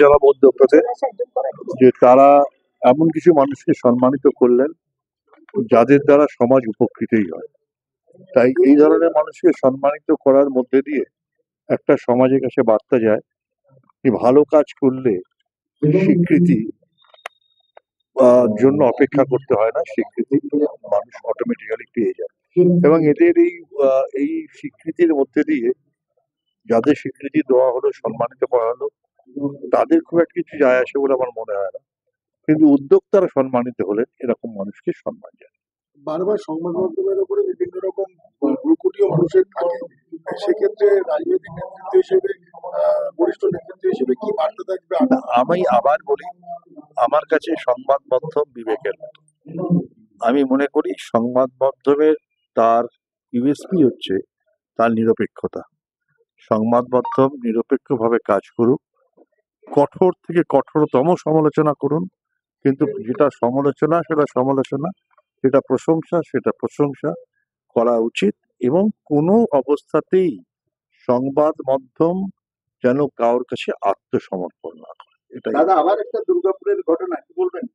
জানাবো উদ্যোক্তাদের যে তারা এমন কিছু মানুষকে সম্মানিত করলেন যাদের দ্বারা সমাজ উপকৃতই হয়। তাই এই ধরনের মানুষকে সম্মানিত করার মধ্যে দিয়ে একটা সমাজের কাছে বার্তা যায় যে ভালো কাজ করলে স্বীকৃতি জন্য অপেক্ষা করতে হয় না, স্বীকৃতি মানুষ অটোমেটিক্যালি পেয়ে যায়। এবং এদের এই স্বীকৃতির মধ্যে দিয়ে যাদের স্বীকৃতি দেওয়া হলো, সম্মানিত করা হলো, তাদের খুব একটা কিছু যায় আসে বলে আমার মনে হয় না। কিন্তু উদ্যোক্তারা সম্মানিত হলেন, এরকম মানুষকে সম্মান যায়। বারবার সংবাদ মাধ্যমের উপরে বিভিন্ন রকম ভ্রুকুটিও মানুষের থাকে, সেক্ষেত্রে রাজনৈতিক নেতৃত্ব হিসেবে বরিষ্ঠ নেতৃত্ব হিসেবে কি বার্তা থাকবে? আমি আবার বলি, আমার কাছে সংবাদ মাধ্যম বিবেকের মতো। আমি মনে করি সংবাদ মাধ্যমের তার ইউএসপি হচ্ছে তার নিরপেক্ষতা। সংবাদ মাধ্যম নিরপেক্ষভাবে কাজ করুক, কঠোর থেকে কঠোরতম সমালোচনা করুন, কিন্তু যেটা সমালোচনা সেটা সমালোচনা, যেটা প্রশংসা সেটা প্রশংসা করা উচিত। এবং কোনো অবস্থাতেই সংবাদ মাধ্যম যেন কারোর কাছে আত্মসমর্পণ না করে। এটাই। দাদা, আবার একটা দুর্গাপুরের ঘটনা, কি বলবেন?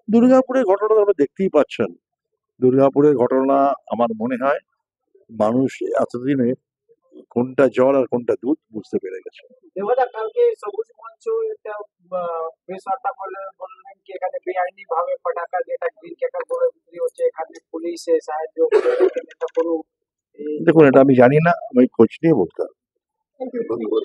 দুর্গাপুরের ঘটনা তো আপনারা দেখতেই পাচ্ছেন। দুর্গাপুরের ঘটনা আমার মনে হয় মানুষ এতদিনে কোনটা জল আর কোনটা দুধ বুঝতে পেরে গেছে। দেবদা, কালকে সবুজ মঞ্চ একটা প্রেস বার্তা বললেন কি এখানে বেআইনি ভাবে পটাকা যেটা গ্রিন ক্র্যাকার বলে বিক্রি হচ্ছে, এখানে পুলিশ সাহায্য এটা কোনো দেখুন, এটা আমি জানি না, আমি খোঁজ নিয়ে বলতে হবে। ধন্যবাদ।